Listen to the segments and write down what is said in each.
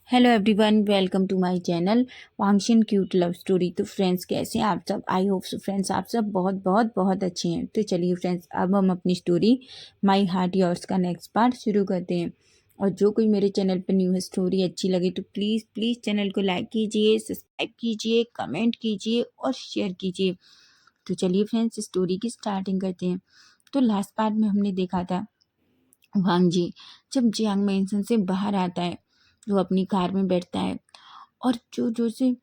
Hello everyone, welcome to my channel वांगशिन cute love story. तो friends, कैसे हैं आप सब? आई होप सो फ्रेंड्स आप सब बहुत बहुत बहुत अच्छे हैं। तो चलिए फ्रेंड्स, अब हम अपनी स्टोरी माय हार्ट योर्स का नेक्स्ट पार्ट शुरू करते हैं। और जो कोई मेरे चैनल पर न्यू है, स्टोरी अच्छी लगे तो प्लीज़ प्लीज़ चैनल को लाइक कीजिए, सब्सक्राइब कीजिए, कमेंट कीजिए और शेयर कीजिए। तो चलिए फ्रेंड्स, स्टोरी की स्टार्टिंग करते हैं। तो लास्ट पार्ट में हमने देखा था वांग जी जब जियांग मेंशन से बाहर आता है, वो अपनी कार में बैठता है और जोर जोर से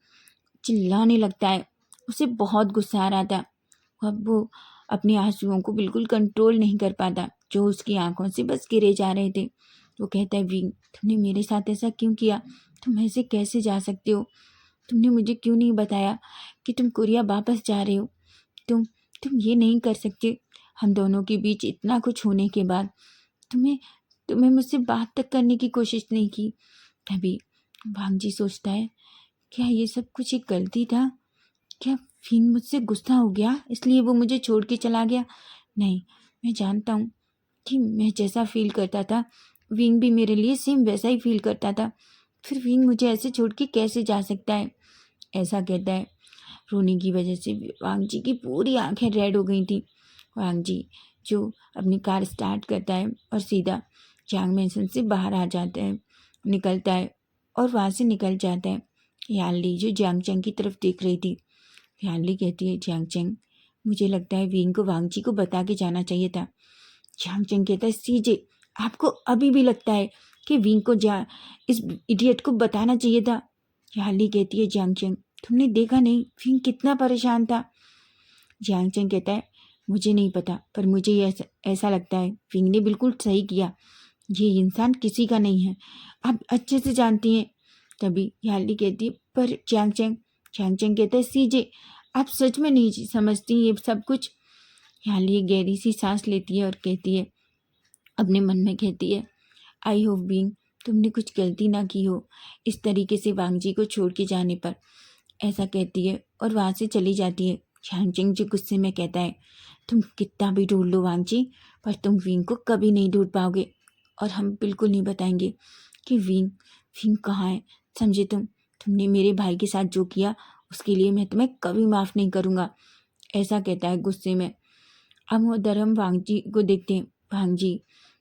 चिल्लाने लगता है। उसे बहुत गुस्सा आ रहा था। अब वो अपने आंसुओं को बिल्कुल कंट्रोल नहीं कर पाता, जो उसकी आंखों से बस गिरे जा रहे थे। वो कहता है, विंग, तुमने मेरे साथ ऐसा क्यों किया? तुम ऐसे कैसे जा सकते हो? तुमने मुझे क्यों नहीं बताया कि तुम कोरिया वापस जा रहे हो? तुम तुम ये नहीं कर सकते। हम दोनों के बीच इतना कुछ होने के बाद तुम्हें तुम्हें मुझसे बात तक करने की कोशिश नहीं की। तभी भांजी सोचता है, क्या ये सब कुछ एक गलती था? क्या फिंग मुझसे गुस्सा हो गया इसलिए वो मुझे छोड़ के चला गया? नहीं, मैं जानता हूँ कि मैं जैसा फील करता था, विंग भी मेरे लिए सेम वैसा ही फील करता था। फिर विंग मुझे ऐसे छोड़ के कैसे जा सकता है? ऐसा कहता है। रोने की वजह से वांग जी की पूरी आंखें रेड हो गई थी। वांग जी जो अपनी कार स्टार्ट करता है और सीधा चांग मैंसन से बाहर आ जाता है, निकलता है और वहाँ से निकल जाता है। यानली जो जियांगचंग की तरफ देख रही थी, यानली कहती है, जियांगचंग, मुझे लगता है विंग को वांग जी को बता के जाना चाहिए था। जियांगचंग कहता है, सीजे, आपको अभी भी लगता है कि विंग को इस इडियट को बताना चाहिए था? यानली कहती है, जियांगचंग, तुमने देखा नहीं विंग कितना परेशान था? जियांगचंग कहता है, मुझे नहीं पता, पर मुझे ऐसा लगता है विंग ने बिल्कुल सही किया। ये इंसान किसी का नहीं है, आप अच्छे से जानती हैं। तभी याली कहती है, पर चैंग कहता है, सीजे, आप सच में नहीं समझती ये सब कुछ? याली गहरी सी सांस लेती है और कहती है, अपने मन में कहती है, आई होप बीइंग तुमने कुछ गलती ना की हो इस तरीके से वांग जी को छोड़ के जाने पर। ऐसा कहती है और वहाँ से चली जाती है। चैंग जो गुस्से में कहता है, तुम कितना भी ढूंढ लो वांग जी, पर तुम विंग को कभी नहीं ढूंढ पाओगे और हम बिल्कुल नहीं बताएंगे कि विंग विंग कहाँ है। समझे? तुमने मेरे भाई के साथ जो किया उसके लिए मैं तुम्हें कभी माफ़ नहीं करूँगा। ऐसा कहता है गुस्से में। हम उधर हम वांग जी को देखते हैं। वांग जी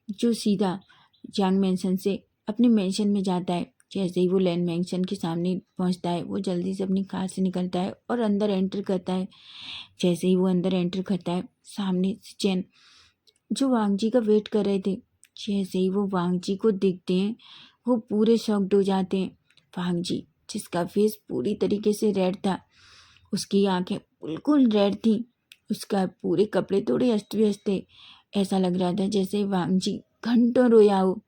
जो सीधा जियांग मेंशन से अपने मेंशन में जाता है। जैसे ही वो लैंड मेंशन के सामने पहुंचता है, वो जल्दी से अपनी कार से निकलता है और अंदर एंटर करता है। जैसे ही वो अंदर एंटर करता है, सामने से चैन जो वांग जी का वेट कर रहे थे, जैसे ही वो वांग जी को देखते हैं, वो पूरे शॉक्ड हो जाते हैं। वांग जी जिसका फेस पूरी तरीके से रेड था, उसकी आंखें बिल्कुल रेड थी, उसका पूरे कपड़े थोड़े अस्त व्यस्त थे। ऐसा लग रहा था जैसे वांग जी घंटों रोया हो।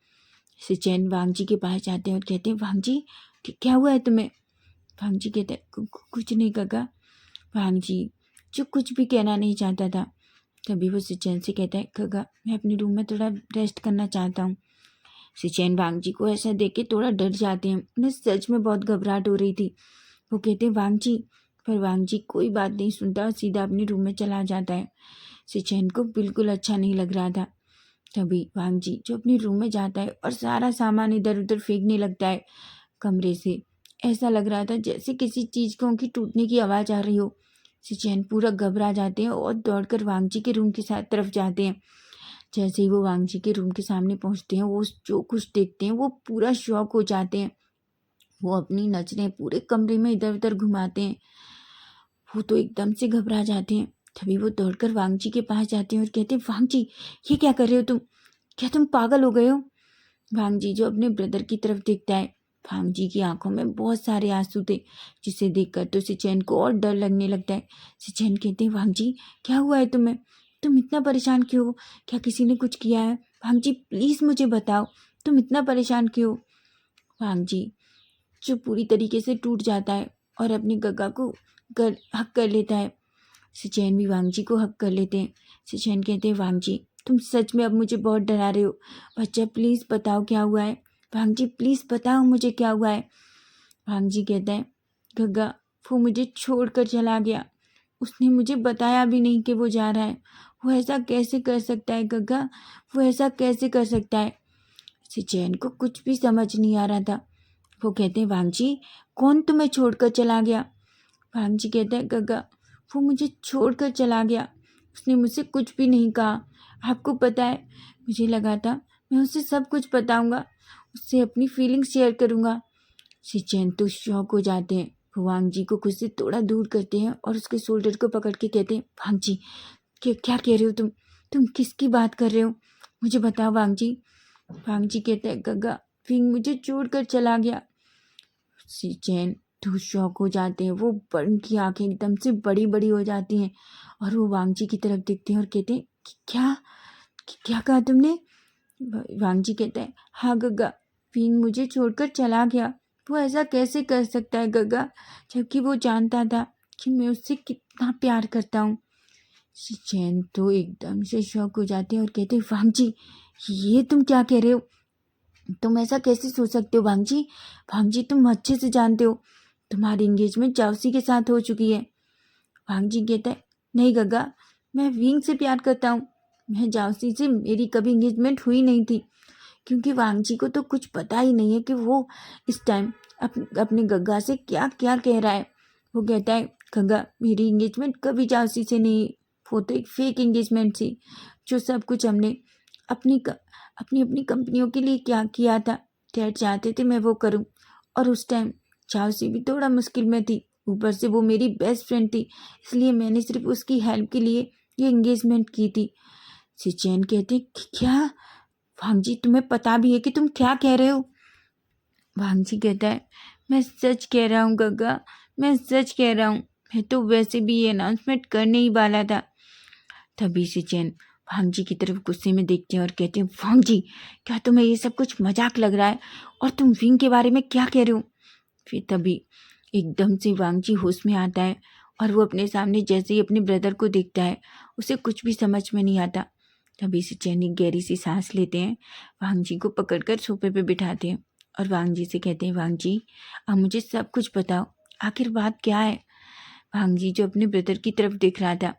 सिचैन वांग जी के पास जाते हैं और कहते हैं, वांग जी क्या हुआ है तुम्हें? वांग जी कहते हैं, कुछ नहीं काका। वांग जी जो कुछ भी कहना नहीं चाहता था, तभी वो सिचैन से कहता है, काका मैं अपने रूम में थोड़ा रेस्ट करना चाहता हूँ। सिचैन वांग जी को ऐसा देख के थोड़ा डर जाते हैं। उन्हें सच में बहुत घबराहट हो रही थी। वो कहते हैं, वांग जी, पर वांग जी कोई बात नहीं सुनता और सीधा अपने रूम में चला जाता है। सिचैन को बिल्कुल अच्छा नहीं लग रहा था। तभी वांग जी जो अपने रूम में जाता है और सारा सामान इधर उधर फेंकने लगता है कमरे से। ऐसा लग रहा था जैसे किसी चीज को उनकी टूटने की आवाज आ रही हो। सिचैन पूरा घबरा जाते हैं और दौड़कर वांग जी के रूम के साथ तरफ जाते हैं। जैसे ही वो वांग जी के रूम के सामने पहुंचते हैं, वो जो कुछ देखते हैं वो पूरा शॉक हो जाते हैं। वो अपनी नजरें पूरे कमरे में इधर उधर घुमाते हैं। वो तो एकदम से घबरा जाते हैं। तभी वो दौड़कर वांग जी के पास जाते हैं और कहते हैं, वांग जी ये क्या कर रहे हो तुम? क्या तुम पागल हो गए हो? वांग जी जो अपने ब्रदर की तरफ देखता है, वांग जी की आंखों में बहुत सारे आंसू थे, जिसे देखकर तो सिचैन को और डर लगने लगता है। सिचैन कहते हैं, वांग जी क्या हुआ है तुम्हें? तुम इतना परेशान क्यों हो? क्या किसी ने कुछ किया है? वांग जी प्लीज मुझे बताओ, तुम इतना परेशान क्यों हो? वांग जी जो पूरी तरीके से टूट जाता है और अपनी गग्गा को हक कर लेता है। सिचैन भी वांग जी को हक कर लेते हैं। सिचैन कहते हैं, वांग जी तुम सच में अब मुझे बहुत डरा रहे हो। बच्चा प्लीज़ बताओ क्या हुआ है? वांग जी प्लीज़ बताओ मुझे क्या हुआ है? वांग जी कहता है, गग्गा वो मुझे छोड़कर चला गया। उसने मुझे बताया भी नहीं कि वो जा रहा है। वो ऐसा कैसे कर सकता है गग्गा? वो ऐसा कैसे कर सकता है? सिचैन को कुछ भी समझ नहीं आ रहा था। वो कहते हैं वांग जी कौन तुम्हें छोड़कर चला गया। वांग जी कहते हैं गग्गा वो मुझे छोड़कर चला गया, उसने मुझसे कुछ भी नहीं कहा। आपको पता है मुझे लगा था मैं उसे सब कुछ बताऊंगा, उससे अपनी फीलिंग्स शेयर करूंगा। सिचैन तो शॉक हो जाते हैं। वो वांग जी को खुद से थोड़ा दूर करते हैं और उसके शोल्डर को पकड़ के कहते हैं वांग जी क्या कह रहे हो तुम किसकी बात कर रहे हो, मुझे बताओ वांग जी। वांग जी कहते हैं गग्गा विंग मुझे छोड़कर चला गया। सिचैन तो शॉक हो जाते हैं। वो उनकी आंखें एकदम से बड़ी बड़ी हो जाती हैं और वो वांग जी की तरफ देखते हैं और कहते हैं क्या क्या कहा तुमने। वांग जी कहते हैं हाँ गग्गा विंग मुझे छोड़कर चला गया, वो ऐसा कैसे कर सकता है गग्गा, जबकि वो जानता था कि मैं उससे कितना प्यार करता हूँ। चैन तो एकदम से शॉक हो जाते हैं और कहते हैं वांग जी ये तुम क्या कह रहे हो, तुम ऐसा कैसे सोच सकते हो वांग जी। वांग जी तुम अच्छे से जानते हो तुम्हारी एंगेजमेंट जावसी के साथ हो चुकी है। वांग जी कहता है नहीं गग्गा मैं विंग से प्यार करता हूँ, मैं जावसी से मेरी कभी एंगेजमेंट हुई नहीं थी। क्योंकि वांग जी को तो कुछ पता ही नहीं है कि वो इस टाइम अपने गग्गा से क्या क्या कह रहा है। वो कहता है गग्गा मेरी एंगेजमेंट कभी जावसी से नहीं, वो तो एक फेक एंगेजमेंट थी। जो सब कुछ हमने अपनी अपनी अपनी कंपनियों के लिए क्या किया था, डैड चाहते थे मैं वो करूं, और उस टाइम जावसी भी थोड़ा मुश्किल में थी, ऊपर से वो मेरी बेस्ट फ्रेंड थी, इसलिए मैंने सिर्फ उसकी हेल्प के लिए ये एंगेजमेंट की थी। सिचैन कहते क्या वांग जी तुम्हें पता भी है कि तुम क्या कह रहे हो। वांग जी कहता है मैं सच कह रहा हूँ गग्गा, मैं सच कह रहा हूँ, मैं तो वैसे भी ये अनाउंसमेंट करने ही वाला था। तभी सिचैन वांग जी की तरफ गुस्से में देखते हैं और कहते हैं वांग जी क्या तुम्हें ये सब कुछ मजाक लग रहा है, और तुम विंग के बारे में क्या कह रहे हो। फिर तभी एकदम से वांग जी होश में आता है और वो अपने सामने जैसे ही अपने ब्रदर को देखता है उसे कुछ भी समझ में नहीं आता। तभी से चैनी गहरी सी सांस लेते हैं, वांग जी को पकड़कर सोफे पे बिठाते हैं और वांग जी से कहते हैं वांग जी अब मुझे सब कुछ बताओ, आखिर बात क्या है। वांग जी जो अपने ब्रदर की तरफ देख रहा था।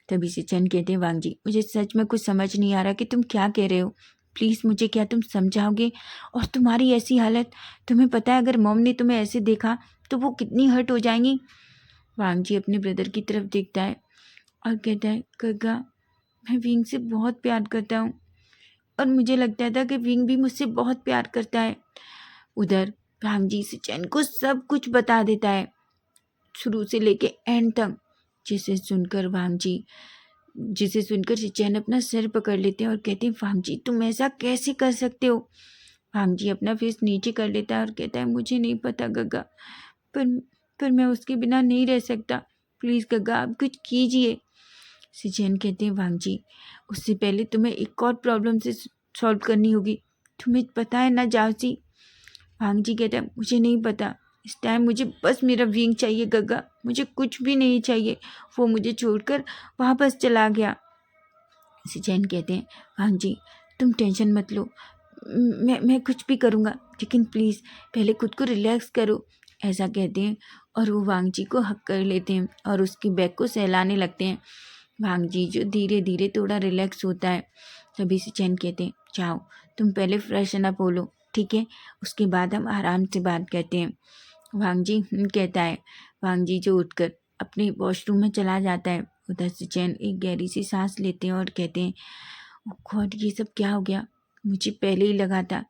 तभी से चैन कहते हैं वांग जी मुझे सच में कुछ समझ नहीं आ रहा कि तुम क्या कह रहे हो, प्लीज़ मुझे क्या तुम समझाओगे। और तुम्हारी ऐसी हालत, तुम्हें पता है अगर मॉम ने तुम्हें ऐसे देखा तो वो कितनी हर्ट हो जाएंगी। वांग जी अपने ब्रदर की तरफ देखता है और कहता है गग्गा मैं विंग से बहुत प्यार करता हूँ, और मुझे लगता था कि विंग भी मुझसे बहुत प्यार करता है। उधर वांग जी से चैन को सब कुछ बता देता है, शुरू से लेके एंड तक, जिसे सुनकर चैन अपना सिर पकड़ लेते हैं और कहते हैं वांग जी तुम ऐसा कैसे कर सकते हो। वांग जी अपना फेस नीचे कर लेता है और कहता है मुझे नहीं पता गग्गा, पर पर मैं उसके बिना नहीं रह सकता, प्लीज़ गग्गा आप कुछ कीजिए। सिचैन कहते हैं वांग जी उससे पहले तुम्हें एक और प्रॉब्लम से सॉल्व करनी होगी, तुम्हें पता है ना जावसी। वांग जी कहता है मुझे नहीं पता, इस टाइम मुझे बस मेरा विंग चाहिए गग्गा, मुझे कुछ भी नहीं चाहिए, वो मुझे छोड़कर वापस चला गया। सिचैन कहते हैं वांग जी तुम टेंशन मत लो, मैं कुछ भी करूँगा, लेकिन प्लीज़ पहले खुद को रिलैक्स करो, ऐसा कहते हैं और वो वांग जी को हक कर लेते हैं और उसकी बैक को सहलाने लगते हैं। वांग जी जो धीरे धीरे थोड़ा रिलैक्स होता है। तभी सिचैन कहते हैं जाओ तुम पहले फ्रेशन अप हो लो, ठीक है, उसके बाद हम आराम से बात करते हैं। वांग जी कहता है। वांग जी जो उठकर अपने वॉशरूम में चला जाता है। उधर सिचैन एक गहरी सी सांस लेते हैं और कहते हैं ओ गॉड ये सब क्या हो गया, मुझे पहले ही लगा था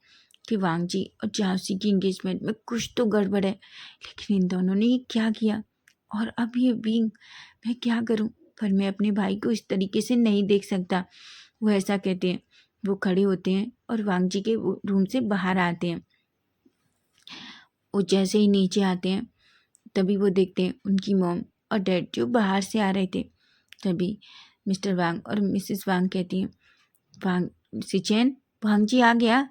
कि वांग जी और जावसी की एंगेजमेंट में कुछ तो गड़बड़ है, लेकिन इन दोनों ने ये क्या किया, और अब ये विंग, मैं क्या करूं, पर मैं अपने भाई को इस तरीके से नहीं देख सकता। वो ऐसा कहते हैं, वो खड़े होते हैं और वांग जी के रूम से बाहर आते हैं। वो जैसे ही नीचे आते हैं तभी वो देखते हैं उनकी मॉम और डैड जो बाहर से आ रहे थे। तभी मिस्टर वांग और मिसेस वांग कहती हैं वांग सिचैन वांग जी आ गया।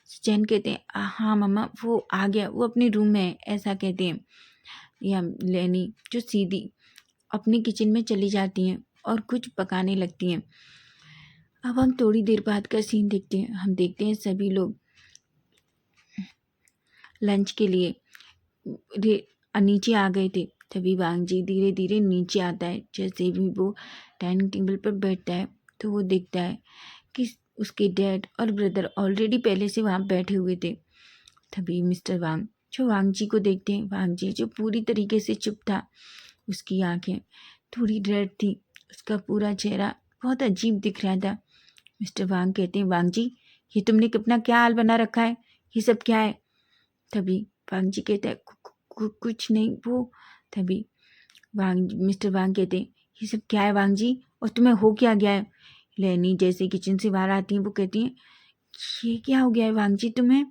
सिचैन कहते हैं हाँ मम्मा वो आ गया, वो अपने रूम में है, ऐसा कहते हैं। या लेनी जो सीधी अपने किचन में चली जाती हैं और कुछ पकाने लगती हैं। अब हम थोड़ी देर बाद का सीन देखते हैं। हम देखते हैं सभी लोग लंच के लिए नीचे आ गए थे। तभी वांग जी धीरे धीरे नीचे आता है। जैसे भी वो डाइनिंग टेबल पर बैठता है तो वो देखता है कि उसके डैड और ब्रदर ऑलरेडी पहले से वहाँ बैठे हुए थे। तभी मिस्टर वांग जो वांग जी को देखते हैं, वांग जी जो पूरी तरीके से चुप था, उसकी आंखें थोड़ी रेड थी, उसका पूरा चेहरा बहुत अजीब दिख रहा था। मिस्टर वांग कहते हैं, वांग जी ये तुमने अपना क्या हाल बना रखा है, ये सब क्या है? तभी वांग जी कहता है, कुछ नहीं वो। तभी मिस्टर वांग कहते हैं, ये सब क्या है वांग जी, और तुम्हें हो क्या गया है? लेनी जैसे किचन से बाहर आती हैं वो कहती हैं, ये क्या हो गया है वांग जी तुम्हें?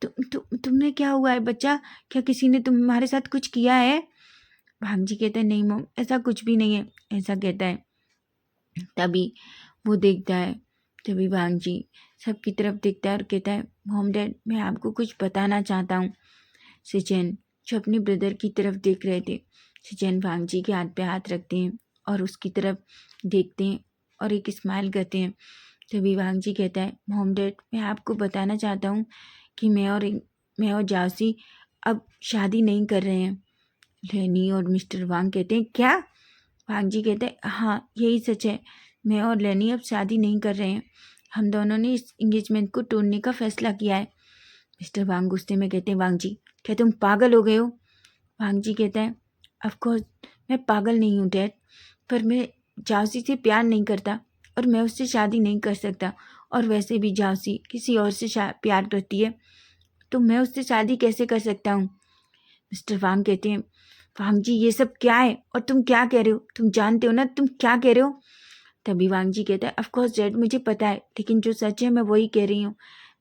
तुम्हें क्या हुआ है बच्चा? क्या किसी ने तुम्हारे साथ कुछ किया है? वांग जी कहता है, नहीं मॉम ऐसा कुछ भी नहीं है, ऐसा कहता है। तभी वो देखता है, तभी वांग जी सबकी तरफ देखता है और कहता है, मॉम डैड मैं आपको कुछ बताना चाहता हूँ। सिचेन जो अपने ब्रदर की तरफ देख रहे थे, सिचेन वांग जी के हाथ पे हाथ रखते हैं और उसकी तरफ देखते हैं और एक स्माइल करते हैं। तभी वांग जी कहता है, मॉम डैड मैं आपको बताना चाहता हूँ कि मैं और जासी अब शादी नहीं कर रहे हैं। लेनी और मिस्टर वांग कहते हैं, क्या? वांग जी कहते हैं, हाँ यही सच है, मैं और लेनी अब शादी नहीं कर रहे हैं। हम दोनों ने इस इंगेजमेंट को तोड़ने का फैसला किया है। मिस्टर वांग गुस्से में कहते हैं, वांग जी क्या तुम पागल हो गए हो? वांग जी कहता है, ऑफ कोर्स मैं पागल नहीं हूँ डैड, पर मैं जाउसी से प्यार नहीं करता और मैं उससे शादी नहीं कर सकता, और वैसे भी जाउसी किसी और से प्यार करती है, तो मैं उससे शादी कैसे कर सकता हूँ? मिस्टर वांग कहते हैं, वांग जी ये सब क्या है और तुम क्या कह रहे हो? तुम जानते हो ना तुम क्या कह रहे हो? तभी वांग जी कहता है, ऑफ कोर्स डैड मुझे पता है, लेकिन जो सच है मैं वही कह रही हूँ।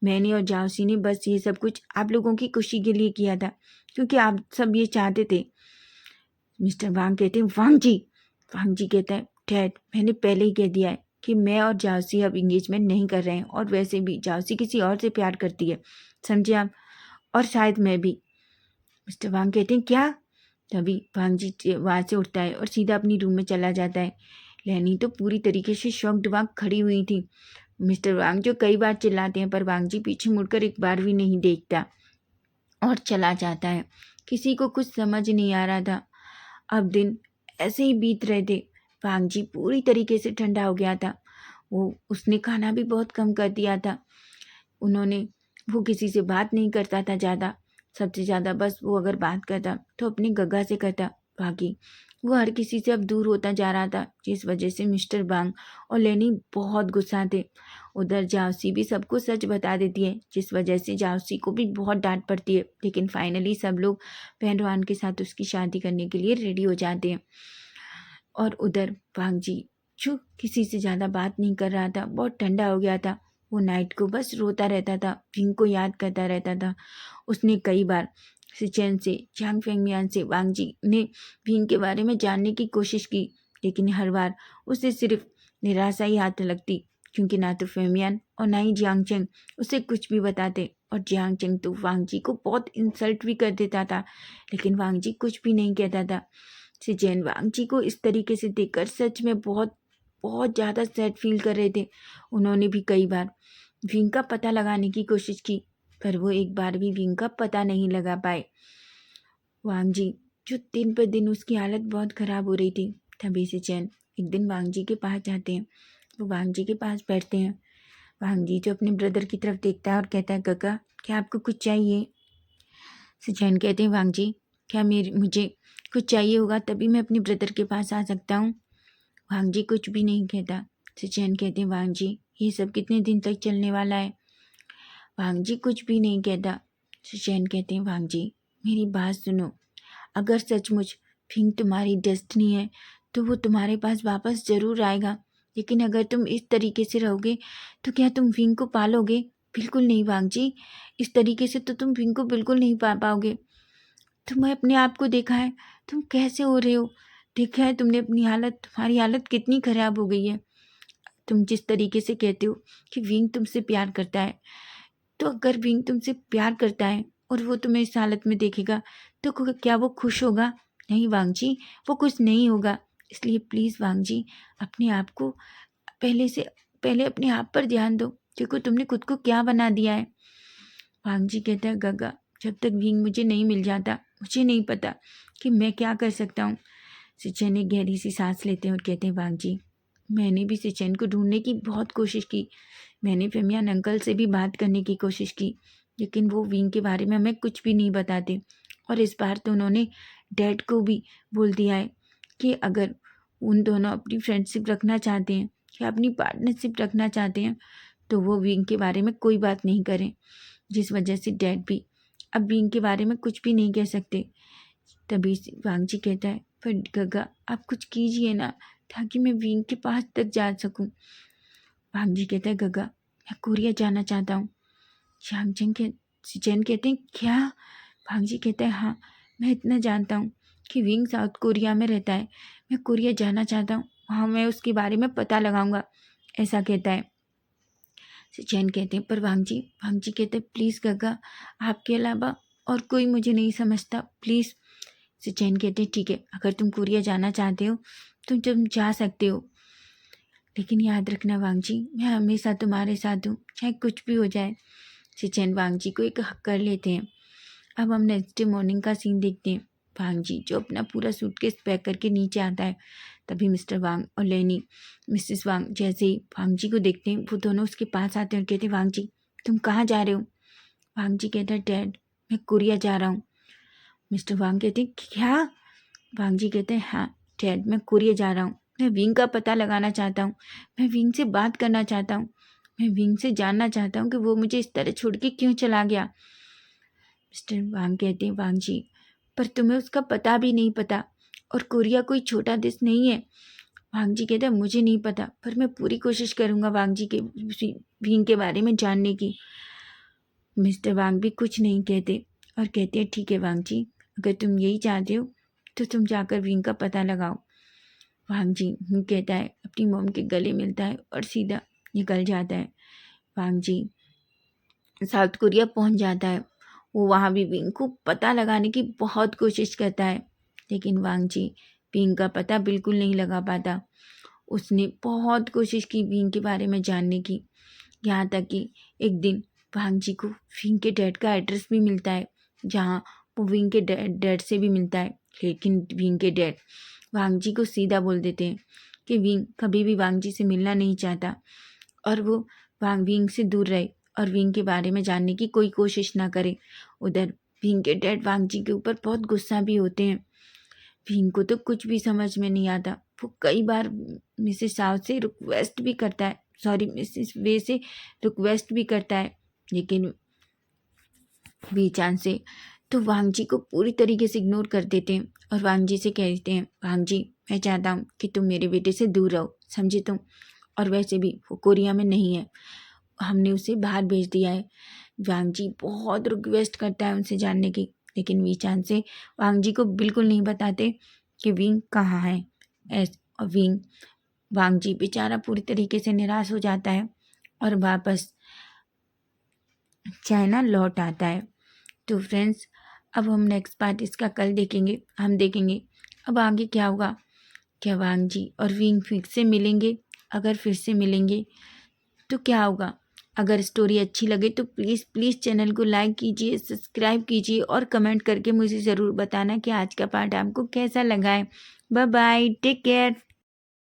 मैंने और जाउसी ने बस ये सब कुछ आप लोगों की खुशी के लिए किया था, क्योंकि आप सब ये चाहते थे। मिस्टर वांग कहते हैं, वांग जी कहता है, डैड मैंने पहले ही कह दिया है कि मैं और जाउसी अब इंगेजमेंट नहीं कर रहे हैं, और वैसे भी जाउसी किसी और से प्यार करती है, समझे आप, और शायद मैं भी। मिस्टर वांग कहते हैं, क्या? तभी वांग जी वहाँ से उठता है और सीधा अपनी रूम में चला जाता है। लेनी तो पूरी तरीके से शॉक्ड वहाँ खड़ी हुई थी। मिस्टर वांग जो कई बार चिल्लाते हैं, पर वांग जी पीछे मुड़कर एक बार भी नहीं देखता और चला जाता है। किसी को कुछ समझ नहीं आ रहा था। अब दिन ऐसे ही बीत रहे थे। वांग जी पूरी तरीके से ठंडा हो गया था। उसने खाना भी बहुत कम कर दिया था। वो किसी से बात नहीं करता था ज़्यादा। सबसे ज़्यादा बस वो अगर बात करता तो अपनी गग्गा से करता। बाकी वो हर किसी से अब दूर होता जा रहा था, जिस वजह से मिस्टर वांग और लेनी बहुत गुस्सा थे। उधर जावसी भी सबको सच बता देती है, जिस वजह से जावसी को भी बहुत डांट पड़ती है। लेकिन फाइनली सब लोग पहलवान के साथ उसकी शादी करने के लिए रेडी हो जाते हैं। और उधर वांग जी जो किसी से ज़्यादा बात नहीं कर रहा था, बहुत ठंडा हो गया था। वो नाइट को बस रोता रहता था, विंग को याद करता रहता था। उसने कई बार सिचेन से, चांग फेंगमियान से वांग जी ने विंग के बारे में जानने की कोशिश की, लेकिन हर बार उसे सिर्फ निराशा ही हाथ लगती, क्योंकि ना तो फेमियान और ना ही जियांग चेंग उसे कुछ भी बताते। और जियांग चेंग तो वांग जी को बहुत इंसल्ट भी कर देता था, लेकिन वांग जी कुछ भी नहीं कहता था। सिचेन वांग जी को इस तरीके से देखकर सच में बहुत बहुत ज़्यादा सैड फील कर रहे थे। उन्होंने भी कई बार विंग का पता लगाने की कोशिश की, पर वो एक बार भी विंग का पता नहीं लगा पाए। वांग जी जो दिन पर दिन उसकी हालत बहुत ख़राब हो रही थी। तभी सिचेन एक दिन वांग जी के पास जाते हैं। वो वांग जी के पास बैठते हैं। वांग जी जो अपने ब्रदर की तरफ देखता है और कहता है, काका क्या आपको कुछ चाहिए? सिचेन कहते हैं, वांग जी क्या मुझे कुछ चाहिए होगा तभी मैं अपने ब्रदर के पास आ सकता हूँ? वांग जी कुछ भी नहीं कहता। सिचेन कहते हैं, वांग जी ये सब कितने दिन तक चलने वाला है? वांग जी कुछ भी नहीं कहता। सिचेन कहते हैं, वांग जी मेरी बात सुनो, अगर सचमुच फिंग तुम्हारी डेस्टिनी है तो वो तुम्हारे पास वापस ज़रूर आएगा, लेकिन अगर तुम इस तरीके से रहोगे तो क्या तुम फिंग को पालोगे? बिल्कुल नहीं वांग जी, इस तरीके से तो तुम फिंग को बिल्कुल नहीं पा पाओगे। तुम्हें अपने आप को देखा है, तुम कैसे हो रहे हो? देखा है तुमने अपनी हालत, तुम्हारी हालत कितनी ख़राब हो गई है। तुम जिस तरीके से कहते हो कि विंग तुमसे प्यार करता है, तो अगर विंग तुमसे प्यार करता है और वो तुम्हें इस हालत में देखेगा तो क्या वो खुश होगा? नहीं वांग जी, वो खुश नहीं होगा। इसलिए प्लीज़ वांग जी अपने आप को पहले अपने आप पर ध्यान दो। देखो तुमने खुद को क्या बना दिया है। वांग जी कहता है, गगा जब तक विंग मुझे नहीं मिल जाता मुझे नहीं पता कि मैं क्या कर सकता हूँ। सिचेन एक गहरी सी सांस लेते हैं और कहते हैं, वांग जी मैंने भी सिचेन को ढूंढने की बहुत कोशिश की। मैंने फेमियान अंकल से भी बात करने की कोशिश की, लेकिन वो विंग के बारे में हमें कुछ भी नहीं बताते। और इस बार तो उन्होंने डैड को भी बोल दिया है कि अगर उन दोनों अपनी फ्रेंडशिप रखना चाहते हैं या अपनी पार्टनरशिप रखना चाहते हैं तो वो विंग के बारे में कोई बात नहीं करें, जिस वजह से डैड भी अब विंग के बारे में कुछ भी नहीं कह सकते। तभी वांग जी कहता है, पर गगा आप कुछ कीजिए ना ताकि मैं विंग के पास तक जा सकूं। वांग जी कहता है, गगा मैं कोरिया जाना चाहता हूँ। चैन कहते हैं, क्या? वांग जी कहता है, हाँ मैं इतना जानता हूँ कि विंग साउथ कोरिया में रहता है। मैं कोरिया जाना चाहता हूँ, वहाँ मैं उसके बारे में पता लगाऊंगा, ऐसा कहता है। चैन कहते हैं, पर वांग जी कहते हैं, प्लीज़ गगा आपके अलावा और कोई मुझे नहीं समझता, प्लीज़। चैन कहते हैं, ठीक है अगर तुम कोरिया जाना चाहते हो तो तुम जा सकते हो, लेकिन याद रखना वांग जी मैं हमेशा तुम्हारे साथ हूँ, चाहे कुछ भी हो जाए। चैन वांग जी को एक हक कर लेते हैं। अब हम नेक्स्ट डे मॉर्निंग का सीन देखते हैं। वांग जी जो अपना पूरा सूटकेस पैक करके नीचे आता है, तभी मिस्टर वांग और लेनी मिसेस वांग जैसे ही वांग जी को देखते हैं वो दोनों उसके पास आते हैं और कहते हैं, वांग जी तुम कहाँ जा रहे हो? वांग जी कहते हैं, डैड मैं कोरिया जा रहा हूँ। मिस्टर वांग कहते हैं, क्या? वांग जी कहते हैं, हाँ डैड मैं कोरिया जा रहा हूँ, मैं विंग का पता लगाना चाहता हूँ, मैं विंग से बात करना चाहता हूँ, मैं विंग से जानना चाहता हूँ कि वो मुझे इस तरह छोड़ के क्यों चला गया। मिस्टर वांग कहते हैं, वांग जी पर तुम्हें उसका पता भी नहीं पता, और कोरिया कोई छोटा देश नहीं है। वांग जी कहते हैं, मुझे नहीं पता पर मैं पूरी कोशिश करूँगा वांग जी के विंग के बारे में जानने की। मिस्टर वांग भी कुछ नहीं कहते और कहते हैं, ठीक है वांग जी अगर तुम यही चाहते हो तो तुम जाकर विंग का पता लगाओ। वांग जी कहता है, अपनी मोम के गले मिलता है और सीधा निकल जाता है। वांग जी साउथ कोरिया पहुंच जाता है। वो वहाँ भी विंग को पता लगाने की बहुत कोशिश करता है, लेकिन वांग जी विंग का पता बिल्कुल नहीं लगा पाता। उसने बहुत कोशिश की विंग के बारे में जानने की, यहाँ तक कि एक दिन वांग जी को विंग के डैड का एड्रेस भी मिलता है, जहाँ वो विंग के डैड से भी मिलता है। लेकिन विंग के डैड वांग जी को सीधा बोल देते हैं कि विंग कभी भी वांग जी से मिलना नहीं चाहता और वो विंग से दूर रहे और विंग के बारे में जानने की कोई कोशिश ना करे। उधर विंग के डैड वांग जी के ऊपर बहुत गुस्सा भी होते हैं। विंग को तो कुछ भी समझ में नहीं आता। वो कई बार मिसेस साव से रिक्वेस्ट भी करता है, मिसेस वे से रिक्वेस्ट भी करता है, लेकिन बीचान से तो वांग जी को पूरी तरीके से इग्नोर कर देते हैं और वांग जी से कहते हैं, वांग जी मैं चाहता हूँ कि तुम मेरे बेटे से दूर रहो, समझे तुम? और वैसे भी वो कोरिया में नहीं है, हमने उसे बाहर भेज दिया है। वांग जी बहुत रिक्वेस्ट करता है उनसे जानने की, लेकिन वीचान से वांग जी को बिल्कुल नहीं बताते कि विंग कहाँ है। और वांग जी बेचारा पूरी तरीके से निराश हो जाता है और वापस चाइना लौट आता है। तो फ्रेंड्स अब हम नेक्स्ट पार्ट इसका कल देखेंगे। हम देखेंगे अब आगे क्या होगा, क्या वांग जी और विंग फिर से मिलेंगे? अगर फिर से मिलेंगे तो क्या होगा? अगर स्टोरी अच्छी लगे तो प्लीज़ चैनल को लाइक कीजिए, सब्सक्राइब कीजिए और कमेंट करके मुझे ज़रूर बताना कि आज का पार्ट आपको कैसा लगा है। Bye bye, take care.